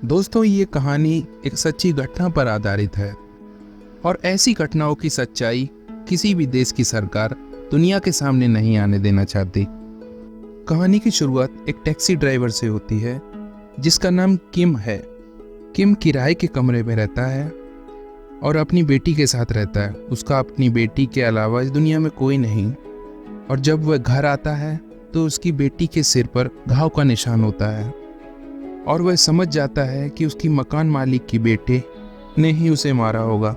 दोस्तों, ये कहानी एक सच्ची घटना पर आधारित है और ऐसी घटनाओं की सच्चाई किसी भी देश की सरकार दुनिया के सामने नहीं आने देना चाहती। कहानी की शुरुआत एक टैक्सी ड्राइवर से होती है जिसका नाम किम है। किम किराए के कमरे में रहता है और अपनी बेटी के साथ रहता है। उसका अपनी बेटी के अलावा इस दुनिया में कोई नहीं। और जब वह घर आता है तो उसकी बेटी के सिर पर घाव का निशान होता है और वह समझ जाता है कि उसकी मकान मालिक की बेटे ने ही उसे मारा होगा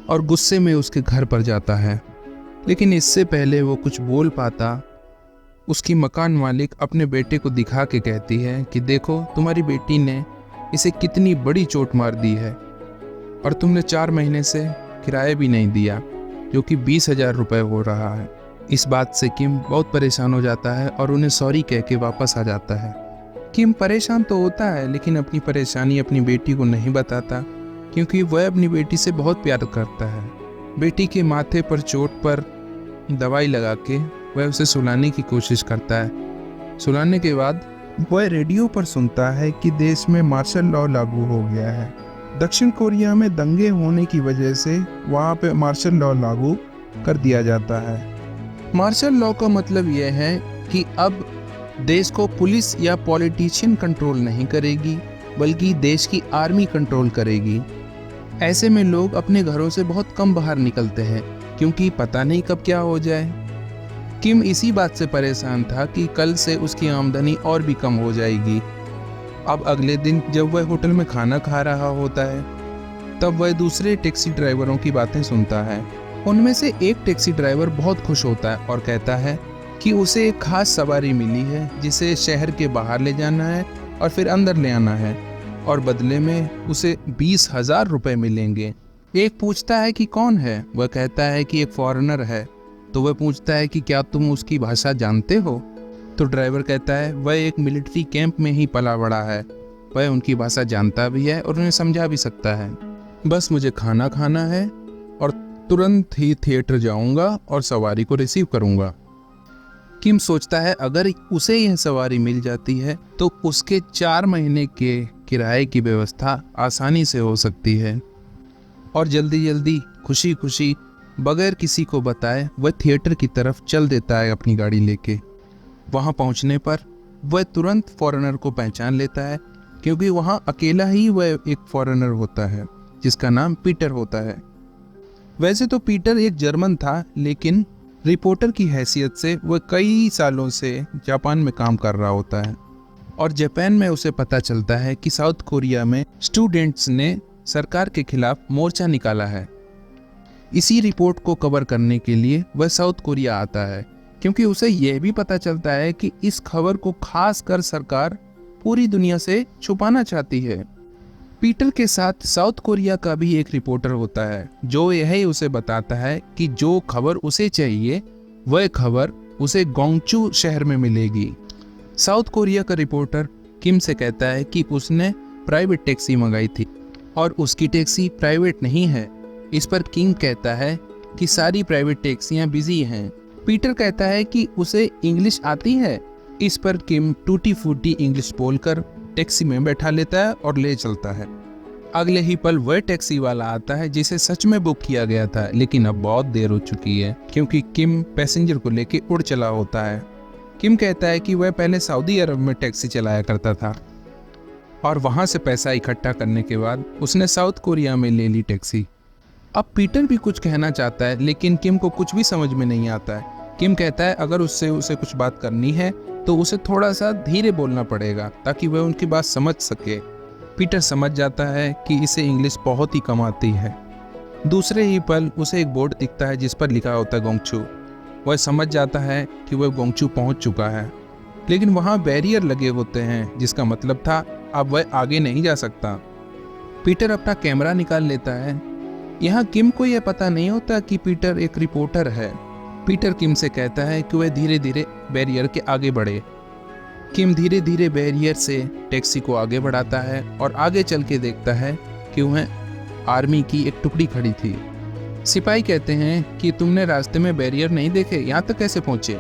और गुस्से में उसके घर पर जाता है। लेकिन इससे पहले वो कुछ बोल पाता, उसकी मकान मालिक अपने बेटे को दिखा के कहती है कि देखो, तुम्हारी बेटी ने इसे कितनी बड़ी चोट मार दी है और तुमने 4 महीने से किराया भी नहीं दिया, जो कि 20,000 रुपये हो रहा है। इस बात से किम बहुत परेशान हो जाता है और उन्हें सॉरी कह के वापस आ जाता है। किम परेशान तो होता है लेकिन अपनी परेशानी अपनी बेटी को नहीं बताता, क्योंकि वह अपनी बेटी से बहुत प्यार करता है। बेटी के माथे पर चोट पर दवाई लगा के वह उसे सुलाने की कोशिश करता है। सुलाने के बाद वह रेडियो पर सुनता है कि देश में मार्शल लॉ लागू हो गया है। दक्षिण कोरिया में दंगे होने की वजह से वहाँ पे मार्शल लॉ लागू कर दिया जाता है। मार्शल लॉ का मतलब यह है कि अब देश को पुलिस या पॉलिटिशियन कंट्रोल नहीं करेगी, बल्कि देश की आर्मी कंट्रोल करेगी। ऐसे में लोग अपने घरों से बहुत कम बाहर निकलते हैं, क्योंकि पता नहीं कब क्या हो जाए। किम इसी बात से परेशान था कि कल से उसकी आमदनी और भी कम हो जाएगी। अब अगले दिन जब वह होटल में खाना खा रहा होता है, तब वह दूसरे टैक्सी ड्राइवरों की बातें सुनता है। उनमें से एक टैक्सी ड्राइवर बहुत खुश होता है और कहता है कि उसे एक खास सवारी मिली है जिसे शहर के बाहर ले जाना है और फिर अंदर ले आना है, और बदले में उसे 20,000 रुपये मिलेंगे। एक पूछता है कि कौन है। वह कहता है कि एक फॉरेनर है। तो वह पूछता है कि क्या तुम उसकी भाषा जानते हो? तो ड्राइवर कहता है वह एक मिलिट्री कैंप में ही पला बड़ा है, वह उनकी भाषा जानता भी है और उन्हें समझा भी सकता है। बस मुझे खाना खाना है और तुरंत ही थिएटर जाऊंगा और सवारी को रिसीव करूंगा। किम सोचता है अगर उसे यह सवारी मिल जाती है तो उसके 4 महीने के किराए की व्यवस्था आसानी से हो सकती है। और जल्दी जल्दी खुशी खुशी बगैर किसी को बताए वह थिएटर की तरफ चल देता है अपनी गाड़ी लेके। वहां पहुंचने पर वह तुरंत फॉरेनर को पहचान लेता है, क्योंकि वहां अकेला ही वह एक फॉरेनर होता है जिसका नाम पीटर होता है। वैसे तो पीटर एक जर्मन था, लेकिन रिपोर्टर की हैसियत से वह कई सालों से जापान में काम कर रहा होता है और जापान में उसे पता चलता है कि साउथ कोरिया में स्टूडेंट्स ने सरकार के खिलाफ मोर्चा निकाला है। इसी रिपोर्ट को कवर करने के लिए वह साउथ कोरिया आता है, क्योंकि उसे यह भी पता चलता है कि इस खबर को खास कर सरकार पूरी दुनिया से छुपाना चाहती है। पीटर के साथ साउथ कोरिया का भी एक रिपोर्टर होता है, जो यह उसे बताता है कि जो खबर उसे चाहिए वह खबर उसे गोंगचू शहर में मिलेगी। साउथ कोरिया का रिपोर्टर किम से कहता है कि उसने प्राइवेट टैक्सी मंगाई थी और उसकी टैक्सी प्राइवेट नहीं है। इस पर किंग कहता है कि सारी प्राइवेट टैक्सियां बिजी हैं। पीटर कहता है कि उसे इंग्लिश आती है। इस पर किम टूटी फूटी इंग्लिश बोलकर टैक्सी में बैठा लेता है और ले चलता है। अगले ही पल वह टैक्सी वाला आता है जिसे सच में बुक किया गया था, लेकिन अब बहुत देर हो चुकी है, क्योंकि किम पैसेंजर को लेके उड़ चला होता है। किम कहता है कि वह पहले सऊदी अरब में टैक्सी चलाया करता था और वहां से पैसा इकट्ठा करने के बाद उसने साउथ कोरिया में ले ली टैक्सी। अब पीटर भी कुछ कहना चाहता है, लेकिन किम को कुछ भी समझ में नहीं आता है। किम कहता है अगर उसे कुछ बात करनी है तो उसे थोड़ा सा धीरे बोलना पड़ेगा ताकि वह उनकी बात समझ सके। पीटर समझ जाता है कि इसे इंग्लिश बहुत ही कम आती है। दूसरे ही पल उसे एक बोर्ड दिखता है जिस पर लिखा होता है गोंगचू। वह समझ जाता है कि वह गोंगचू पहुंच चुका है, लेकिन वहां बैरियर लगे होते हैं, जिसका मतलब था अब वह आगे नहीं जा सकता। पीटर अपना कैमरा निकाल लेता है। यहाँ किम को यह पता नहीं होता कि पीटर एक रिपोर्टर है। पीटर किम से कहता है कि वह धीरे धीरे बैरियर के आगे बढ़े। किम धीरे धीरे बैरियर से टैक्सी को आगे बढ़ाता है और आगे चल के देखता है कि वह आर्मी की एक टुकड़ी खड़ी थी। सिपाही कहते हैं कि तुमने रास्ते में बैरियर नहीं देखे, यहाँ तक कैसे पहुँचे?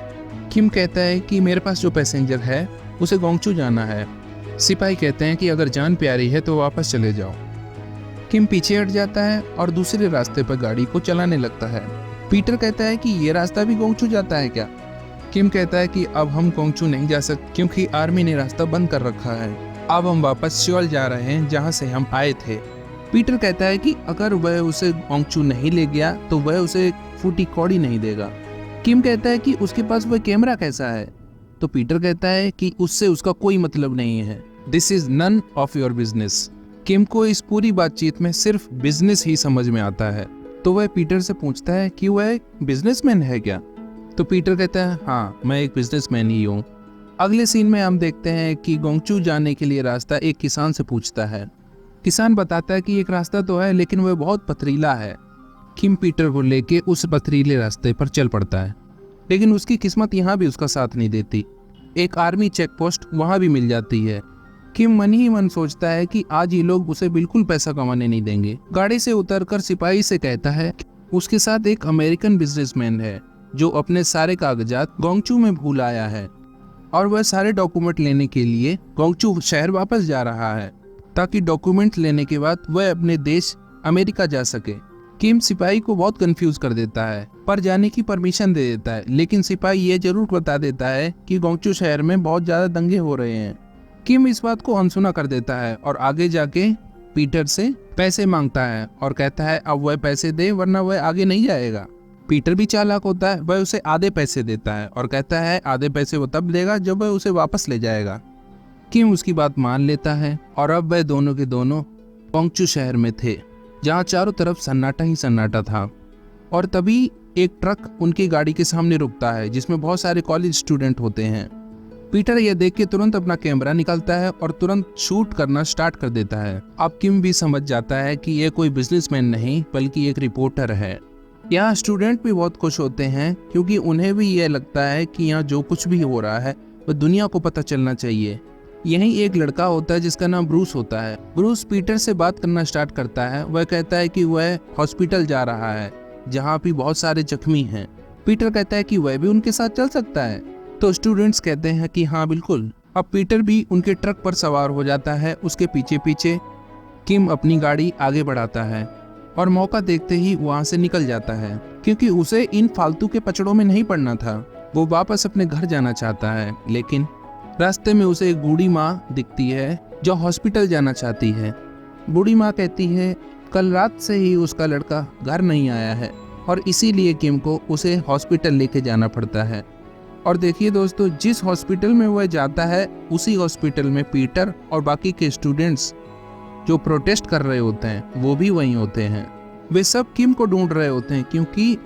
किम कहता है कि मेरे पास जो पैसेंजर है उसे गोंगचू जाना है सिपाही कहते हैं कि अगर जान प्यारी है तो वापस चले जाओ। किम पीछे हट जाता है और दूसरे रास्ते पर गाड़ी को चलाने लगता है। पीटर कहता है कि ये रास्ता भी गोंगचू जाता है क्या? किम कहता है कि अब हम गोंगचू नहीं जा सकते क्योंकि आर्मी ने रास्ता बंद कर रखा है। अब हम वापस सियोल जा रहे हैं जहाँ से हम आए थे। पीटर कहता है कि अगर वह उसे गोंगचू नहीं ले गया तो वह उसे फूटी कौड़ी नहीं देगा। किम कहता है कि उसके पास वह कैमरा कैसा है? तो पीटर कहता है कि उससे उसका कोई मतलब नहीं है। This is none of your business. Kim को इस पूरी बातचीत में सिर्फ बिजनेस ही समझ में आता है, तो वह पीटर से पूछता है कि वह एक बिजनेसमैन है क्या? तो पीटर कहता है हाँ, मैं एक बिजनेसमैन ही हूँ। अगले सीन में हम देखते हैं कि गोंगचू जाने के लिए रास्ता एक किसान से पूछता है। किसान बताता है कि एक रास्ता तो है लेकिन वह बहुत पथरीला है। किम पीटर को लेके उस पथरीले रास्ते पर चल पड़ता है, लेकिन उसकी किस्मत यहाँ भी उसका साथ नहीं देती। एक आर्मी चेक पोस्ट वहाँ भी मिल जाती है। किम मन ही मन सोचता है कि आज ये लोग उसे बिल्कुल पैसा कमाने नहीं देंगे। गाड़ी से उतरकर सिपाही से कहता है उसके साथ एक अमेरिकन बिजनेसमैन है जो अपने सारे कागजात गोंगचू में भूल आया है और वह सारे डॉक्यूमेंट लेने के लिए गोंगचू शहर वापस जा रहा है ताकि डॉक्यूमेंट लेने के बाद वह अपने देश अमेरिका जा सके। किम सिपाही को बहुत कंफ्यूज कर देता है पर जाने की परमिशन दे देता है, लेकिन सिपाही ये जरूर बता देता है कि गोंगचू शहर में बहुत ज्यादा दंगे हो रहे हैं। किम इस बात को अनसुना कर देता है और आगे जाके पीटर से पैसे मांगता है और कहता है अब वह पैसे दे वरना वह आगे नहीं जाएगा। पीटर भी चालाक होता है, वह उसे आधे पैसे देता है और कहता है आधे पैसे वो तब देगा जब वह उसे वापस ले जाएगा। किम उसकी बात मान लेता है और अब वह दोनों के दोनों गोंगचू शहर में थे जहाँ चारों तरफ सन्नाटा ही सन्नाटा था। और तभी एक ट्रक उनकी गाड़ी के सामने रुकता है जिसमें बहुत सारे कॉलेज स्टूडेंट होते हैं। पीटर यह देख के तुरंत अपना कैमरा निकालता है और तुरंत शूट करना स्टार्ट कर देता है। अब किम भी समझ जाता है कि यह कोई बिजनेसमैन नहीं बल्कि एक रिपोर्टर है। यहाँ स्टूडेंट भी बहुत खुश होते हैं क्योंकि उन्हें भी यह लगता है कि यहाँ जो कुछ भी हो रहा है वह दुनिया को पता चलना चाहिए। यहीं एक लड़का होता है जिसका नाम ब्रूस होता है। ब्रूस पीटर से बात करना स्टार्ट करता है। वह कहता है कि वह हॉस्पिटल जा रहा है जहाँ भी बहुत सारे जख्मी हैं। पीटर कहता है कि वह भी उनके साथ चल सकता है, तो स्टूडेंट्स कहते हैं कि हाँ बिल्कुल। अब पीटर भी उनके ट्रक पर सवार हो जाता है। उसके पीछे पीछे किम अपनी गाड़ी आगे बढ़ाता है और मौका देखते ही वहाँ से निकल जाता है क्योंकि उसे इन फालतू के पचड़ों में नहीं पड़ना था। वो वापस अपने घर जाना चाहता है, लेकिन रास्ते में उसे एक बूढ़ी माँ दिखती है जो हॉस्पिटल जाना चाहती है। बूढ़ी माँ कहती है कल रात से ही उसका लड़का घर नहीं आया है और इसीलिए किम को उसे हॉस्पिटल लेके जाना पड़ता है। और देखिए दोस्तों, जिस हॉस्पिटल में वह जाता है उसी हॉस्पिटल में पीटर और बाकी के स्टूडेंट्स जो प्रोटेस्ट कर रहे होते हैं वो भी वहीं होते हैं। वे सब किम को ढूंढ रहे होते हैं क्योंकि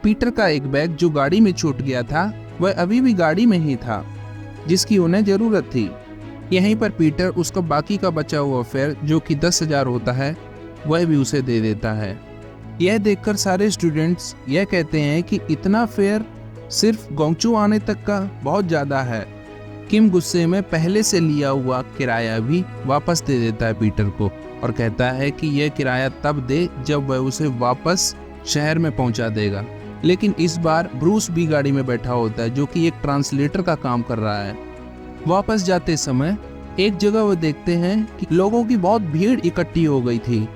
पीटर का एक बैग जो गाड़ी में छूट गया था वह अभी भी गाड़ी में ही था जिसकी उन्हें जरूरत थी। यहीं पर पीटर उसका बाकी का बचा हुआ फेयर जो कि 10,000 होता है वह भी उसे दे देता है। यह देखकर सारे स्टूडेंट्स यह कहते हैं कि इतना फेयर सिर्फ गोंगचू आने तक का बहुत ज़्यादा है। किम गुस्से में पहले से लिया हुआ किराया भी वापस दे देता है पीटर को और कहता है कि यह किराया तब दे जब वह उसे वापस शहर में पहुंचा देगा। लेकिन इस बार ब्रूस भी गाड़ी में बैठा होता है जो कि एक ट्रांसलेटर का काम कर रहा है। वापस जाते समय एक जगह वो देखते हैं कि लोगों की बहुत भीड़ इकट्ठी हो गई थी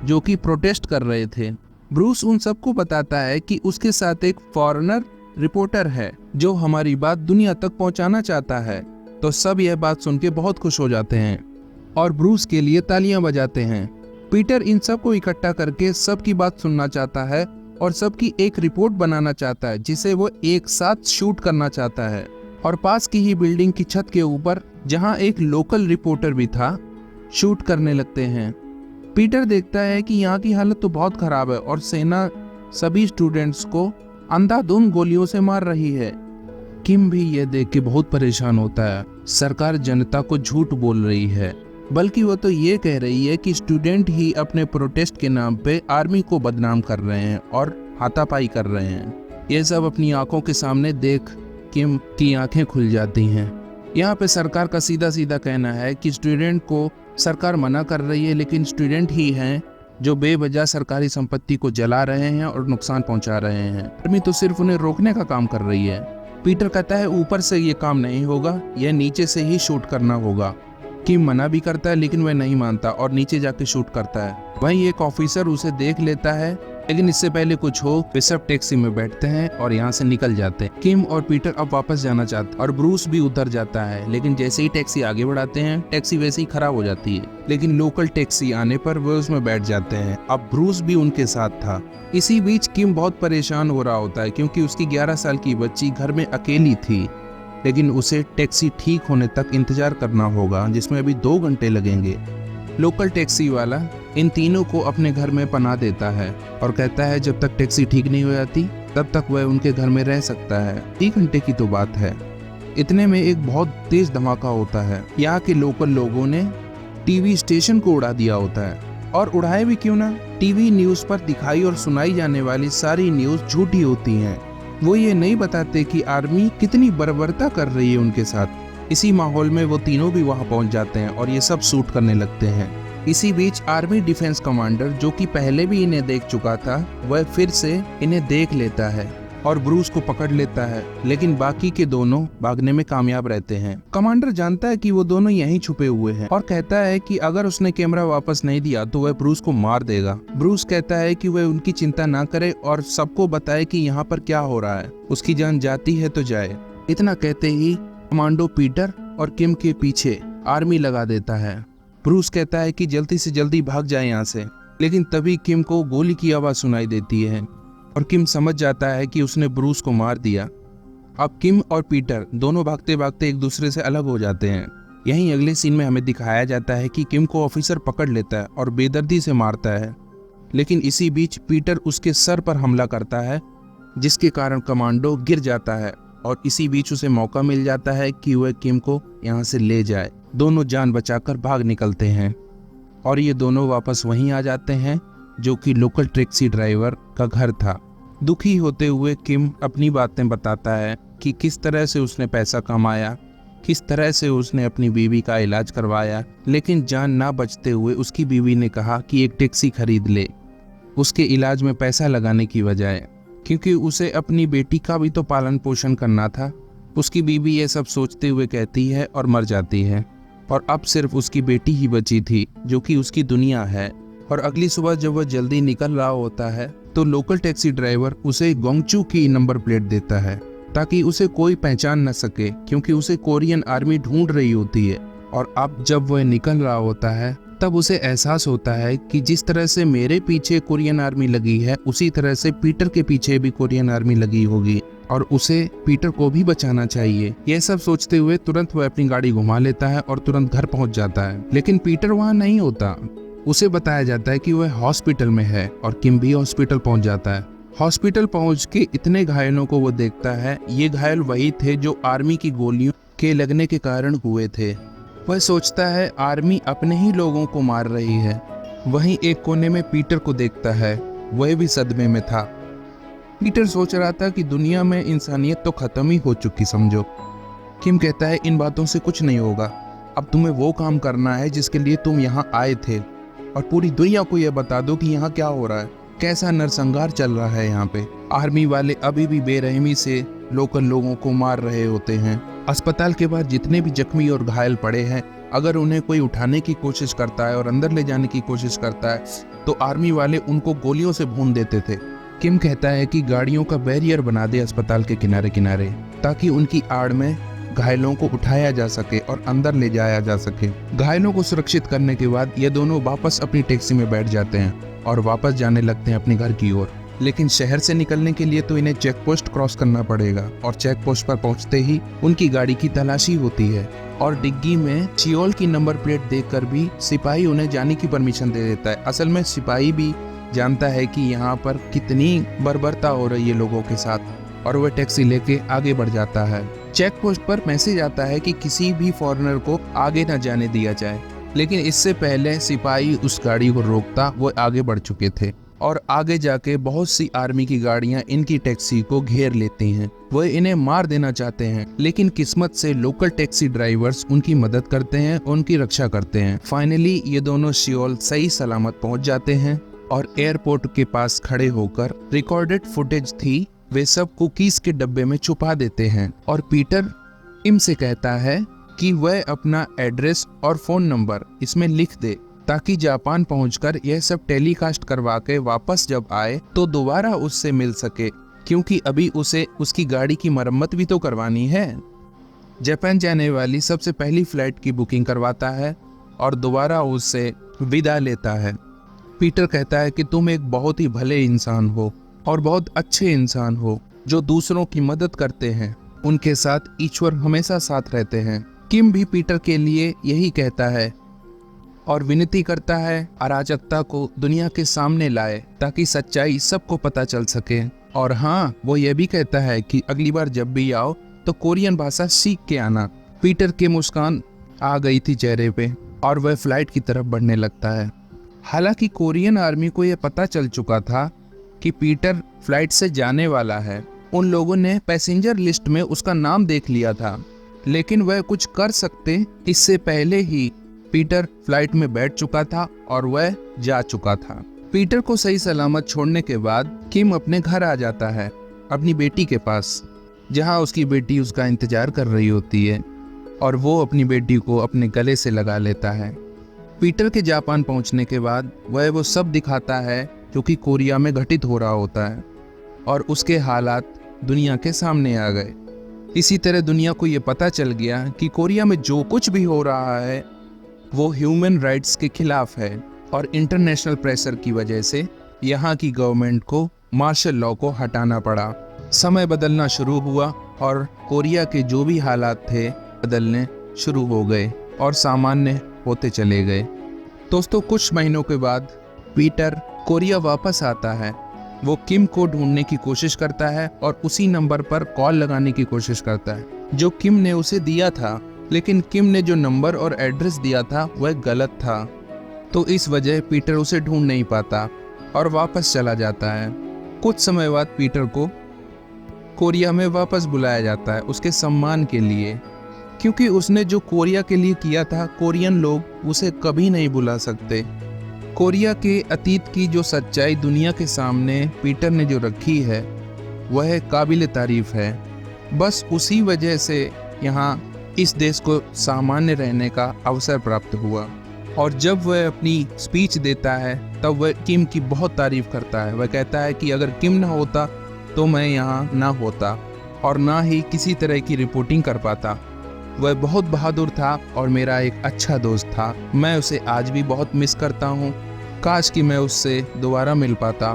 जो कि प्रोटेस्ट कर रहे थे। ब्रूस उन सबको बताता है कि उसके साथ एक फॉरेनर रिपोर्टर है जो हमारी बात दुनिया तक पहुंचाना चाहता है। तो सब यह बात सुन के बहुत खुश हो जाते हैं और ब्रूस के लिए तालियां बजाते हैं। पीटर इन सबको इकट्ठा करके सबकी बात सुनना चाहता है और सबकी एक रिपोर्ट बनाना चाहता है जिसे वो एक साथ शूट करना चाहता है। और पास की ही बिल्डिंग की छत के ऊपर जहां एक लोकल रिपोर्टर भी था शूट करने लगते हैं। पीटर देखता है कि यहाँ की हालत तो बहुत खराब है और सेना सभी स्टूडेंट्स को अंधाधुंध गोलियों से मार रही है। किम भी यह देख के बहुत परेशान होता है। सरकार जनता को झूठ बोल रही है, बल्कि वो तो ये कह रही है कि स्टूडेंट ही अपने प्रोटेस्ट के नाम पे आर्मी को बदनाम कर रहे हैं और हाथापाई कर रहे हैं। ये सब अपनी आंखों के सामने देख किम की आंखें खुल जाती हैं। यहाँ पे सरकार का सीधा सीधा कहना है कि स्टूडेंट को सरकार मना कर रही है, लेकिन स्टूडेंट ही हैं जो बेवजह सरकारी संपत्ति को जला रहे हैं और नुकसान पहुंचा रहे हैं। आर्मी तो सिर्फ उन्हें रोकने का काम कर रही है। पीटर कहता है ऊपर से ये काम नहीं होगा, यह नीचे से ही शूट करना होगा। किम मना भी करता है लेकिन वह नहीं मानता और नीचे जाके शूट करता है। वहीं एक ऑफिसर उसे देख लेता है, लेकिन इससे पहले कुछ हो वे सब टैक्सी में बैठते हैं और यहाँ से निकल जाते हैं। किम और पीटर अब वापस जाना चाहते हैं और ब्रूस भी उतर जाता है, लेकिन जैसे ही टैक्सी आगे बढ़ाते हैं टैक्सी वैसे ही खराब हो जाती है। लेकिन लोकल टैक्सी आने पर वे उसमें बैठ जाते हैं। अब ब्रूस भी उनके साथ था। इसी बीच किम बहुत परेशान हो रहा होता है क्योंकि उसकी 11 साल की बच्ची घर में अकेली थी, लेकिन उसे टैक्सी ठीक होने तक इंतजार करना होगा जिसमें अभी 2 घंटे लगेंगे। लोकल टैक्सी वाला इन तीनों को अपने घर में पनाह देता है और कहता है जब तक टैक्सी ठीक नहीं हो जाती तब तक वह उनके घर में रह सकता है। 3 घंटे की तो बात है। इतने में एक बहुत तेज धमाका होता है। यहाँ के लोकल लोगों ने टीवी स्टेशन को उड़ा दिया होता है, और उड़ाए भी क्यों ना, टीवी न्यूज पर दिखाई और सुनाई जाने वाली सारी न्यूज झूठी होती हैं। वो ये नहीं बताते कि आर्मी कितनी बर्बरता कर रही है उनके साथ। इसी माहौल में वो तीनों भी वहाँ पहुँच जाते हैं और ये सब शूट करने लगते हैं। इसी बीच आर्मी डिफेंस कमांडर, जो कि पहले भी इन्हें देख चुका था, वह फिर से इन्हें देख लेता है और ब्रूस को पकड़ लेता है, लेकिन बाकी के दोनों भागने में कामयाब रहते हैं। कमांडर जानता है कि वो दोनों यहीं छुपे हुए हैं और कहता है कि अगर उसने कैमरा वापस नहीं दिया तो वह ब्रूस को मार देगा। ब्रूस कहता है कि वह उनकी चिंता ना करे और सबको बताए कि यहाँ पर क्या हो रहा है, उसकी जान जाती है तो जाए। इतना कहते ही कमांडो पीटर और किम के पीछे आर्मी लगा देता है। ब्रूस कहता है कि जल्दी से जल्दी भाग जाए यहाँ से, लेकिन तभी किम को गोली की आवाज सुनाई देती है और किम समझ जाता है कि उसने ब्रूस को मार दिया। अब किम और पीटर दोनों भागते भागते एक दूसरे से अलग हो जाते हैं। यहीं अगले सीन में हमें दिखाया जाता है कि किम को ऑफिसर पकड़ लेता है और बेदर्दी से मारता है, लेकिन इसी बीच पीटर उसके सर पर हमला करता है जिसके कारण कमांडो गिर जाता है और इसी बीच उसे मौका मिल जाता है कि वह किम को यहाँ से ले जाए। दोनों जान बचाकर भाग निकलते हैं और ये दोनों वापस वहीं आ जाते हैं जो कि लोकल टैक्सी ड्राइवर का घर था। दुखी होते हुए किम अपनी बातें बताता है कि किस तरह से उसने पैसा कमाया, किस तरह से उसने अपनी बीवी का इलाज करवाया, लेकिन जान ना बचते हुए उसकी बीवी ने कहा कि एक टैक्सी खरीद ले उसके इलाज में पैसा लगाने की बजाय, क्योंकि उसे अपनी बेटी का भी तो पालन पोषण करना था। उसकी बीवी ये सब सोचते हुए कहती है और मर जाती है और अब सिर्फ उसकी बेटी ही बची थी जो कि उसकी दुनिया है। और अगली सुबह जब वह जल्दी निकल रहा होता है तो लोकल टैक्सी ड्राइवर उसे गोंगचू की नंबर प्लेट देता है ताकि उसे कोई पहचान न सके, क्योंकि उसे कोरियन आर्मी ढूंढ रही होती है। और अब जब वह निकल रहा होता है तब उसे एहसास होता है कि जिस तरह से मेरे पीछे कोरियन आर्मी लगी है उसी तरह से पीटर के पीछे भी कोरियन आर्मी लगी होगी और उसे पीटर को भी बचाना चाहिए। यह सब सोचते हुए तुरंत वह अपनी गाड़ी घुमा लेता है और तुरंत घर पहुंच जाता है, लेकिन पीटर वहां नहीं होता। उसे बताया जाता है कि वह हॉस्पिटल में है और किम भी हॉस्पिटल पहुंच जाता है। हॉस्पिटल पहुंच के इतने घायलों को वो देखता है, ये घायल वही थे जो आर्मी की गोलियों के लगने के कारण हुए थे। वह सोचता है आर्मी अपने ही लोगों को मार रही है। वहीं एक कोने में पीटर को देखता है, वह भी सदमे में था। पीटर सोच रहा था कि दुनिया में इंसानियत तो खत्म ही हो चुकी समझो। किम कहता है इन बातों से कुछ नहीं होगा, अब तुम्हें वो काम करना है जिसके लिए तुम यहाँ आए थे और पूरी दुनिया को यह बता दो कि यहाँ क्या हो रहा है, कैसा नरसंहार चल रहा है यहाँ पे। आर्मी वाले अभी भी बेरहमी से लोकल लोगों को मार रहे होते हैं। अस्पताल के बाद जितने भी जख्मी और घायल पड़े हैं, अगर उन्हें कोई उठाने की कोशिश करता है और अंदर ले जाने की कोशिश करता है तो आर्मी वाले उनको गोलियों से भून देते थे। किम कहता है कि गाड़ियों का बैरियर बना दे अस्पताल के किनारे किनारे ताकि उनकी आड़ में घायलों को उठाया जा सके और अंदर ले जाया जा सके। घायलों को सुरक्षित करने के बाद ये दोनों वापस अपनी टैक्सी में बैठ जाते हैं और वापस जाने लगते हैं अपने घर की ओर। लेकिन शहर से निकलने के लिए तो इन्हें चेक पोस्ट क्रॉस करना पड़ेगा और चेक पोस्ट पर पहुंचते ही उनकी गाड़ी की तलाशी होती है और डिग्गी में सियोल की नंबर प्लेट देखकर भी सिपाही उन्हें जाने की परमिशन दे देता है। असल में सिपाही भी जानता है कि यहाँ पर कितनी बर्बरता हो रही है लोगों के साथ और वह टैक्सी लेके आगे बढ़ जाता है। चेक पोस्ट पर मैसेज आता है कि किसी भी फॉरेनर को आगे न जाने दिया जाए, लेकिन इससे पहले सिपाही उस गाड़ी को रोकता वो आगे बढ़ चुके थे और आगे जाके बहुत सी आर्मी की गाड़ियां इनकी टैक्सी को घेर लेती हैं। वह इन्हें मार देना चाहते हैं, लेकिन किस्मत से लोकल टैक्सी ड्राइवर्स उनकी मदद करते हैं, उनकी रक्षा करते हैं। फाइनली ये दोनों सियोल सही सलामत पहुंच जाते हैं और एयरपोर्ट के पास खड़े होकर रिकॉर्डेड फुटेज थी वे सब कुकीज के डब्बे में छुपा देते हैं और पीटर किम से कहता है कि वह अपना एड्रेस और फ़ोन नंबर इसमें लिख दे, ताकि जापान पहुंचकर यह सब टेलीकास्ट करवा के वापस जब आए तो दोबारा उससे मिल सके, क्योंकि अभी उसे उसकी गाड़ी की मरम्मत भी तो करवानी है। जापान जाने वाली सबसे पहली फ्लाइट की बुकिंग करवाता है और दोबारा उससे विदा लेता है। पीटर कहता है कि तुम एक बहुत ही भले इंसान हो और बहुत अच्छे इंसान हो जो दूसरों की मदद करते हैं, उनके साथ ईश्वर हमेशा साथ रहते हैं। किम भी पीटर के लिए यही कहता है और विनती करता है अराजकता को दुनिया के सामने लाए ताकि सच्चाई सबको पता चल सके। और हाँ, वो ये भी कहता है कि अगली बार जब भी आओ तो कोरियन भाषा सीख के आना। पीटर के मुस्कान आ गई थी चेहरे पे और वह फ्लाइट की तरफ बढ़ने लगता है। हालांकि कोरियन आर्मी को यह पता चल चुका था कि पीटर फ्लाइट से जाने वाला है। उन लोगों ने पैसेंजर लिस्ट में उसका नाम देख लिया था, लेकिन वह कुछ कर सकते इससे पहले ही पीटर फ्लाइट में बैठ चुका था और वह जा चुका था। पीटर को सही सलामत छोड़ने के बाद किम अपने घर आ जाता है, अपनी बेटी के पास, जहां उसकी बेटी उसका इंतजार कर रही होती है और वो अपनी बेटी को अपने गले से लगा लेता है। पीटर के जापान पहुंचने के बाद वह वो सब दिखाता है जो कि कोरिया में घटित हो रहा होता है और उसके हालात दुनिया के सामने आ गए। इसी तरह दुनिया को ये पता चल गया कि कोरिया में जो कुछ भी हो रहा है वो ह्यूमन राइट्स के खिलाफ है और इंटरनेशनल प्रेशर की वजह से यहाँ की गवर्नमेंट को मार्शल लॉ को हटाना पड़ा। समय बदलना शुरू हुआ और कोरिया के जो भी हालात थे बदलने शुरू हो गए और सामान्य होते चले गए। दोस्तों, कुछ महीनों के बाद पीटर कोरिया वापस आता है। वो किम को ढूंढने की कोशिश करता है और उसी नंबर पर कॉल लगाने की कोशिश करता है जो किम ने उसे दिया था, लेकिन किम ने जो नंबर और एड्रेस दिया था वह गलत था। तो इस वजह पीटर उसे ढूंढ नहीं पाता और वापस चला जाता है। कुछ समय बाद पीटर को कोरिया में वापस बुलाया जाता है उसके सम्मान के लिए, क्योंकि उसने जो कोरिया के लिए किया था कोरियन लोग उसे कभी नहीं भुला सकते। कोरिया के अतीत की जो सच्चाई दुनिया के सामने पीटर ने जो रखी है वह काबिल तारीफ है। बस उसी वजह से यहाँ इस देश को सामान्य रहने का अवसर प्राप्त हुआ। और जब वह अपनी स्पीच देता है तब वह किम की बहुत तारीफ करता है। वह कहता है कि अगर किम ना होता तो मैं यहाँ ना होता और ना ही किसी तरह की रिपोर्टिंग कर पाता। वह बहुत बहादुर था और मेरा एक अच्छा दोस्त था। मैं उसे आज भी बहुत मिस करता हूँ। काश कि मैं उससे दोबारा मिल पाता।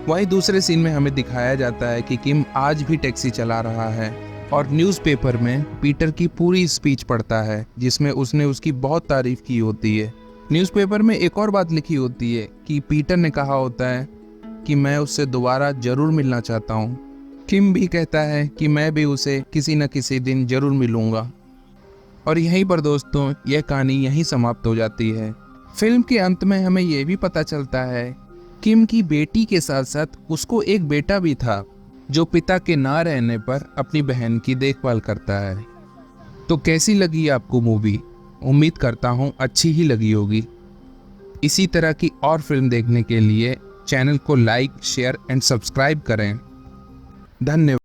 वहीं दूसरे सीन में हमें दिखाया जाता है कि किम आज भी टैक्सी चला रहा है और न्यूज़पेपर में पीटर की पूरी स्पीच पढ़ता है जिसमें उसने उसकी बहुत तारीफ की होती है। न्यूज़पेपर में एक और बात लिखी होती है कि पीटर ने कहा होता है कि मैं उससे दोबारा ज़रूर मिलना चाहता हूँ। किम भी कहता है कि मैं भी उसे किसी न किसी दिन ज़रूर मिलूँगा। और यहीं पर दोस्तों यह कहानी यहीं समाप्त हो जाती है। फिल्म के अंत में हमें यह भी पता चलता है किम की बेटी के साथ साथ उसको एक बेटा भी था जो पिता के ना रहने पर अपनी बहन की देखभाल करता है। तो कैसी लगी आपको मूवी? उम्मीद करता हूँ अच्छी ही लगी होगी। इसी तरह की और फिल्म देखने के लिए चैनल को लाइक, शेयर एंड सब्सक्राइब करें। धन्यवाद।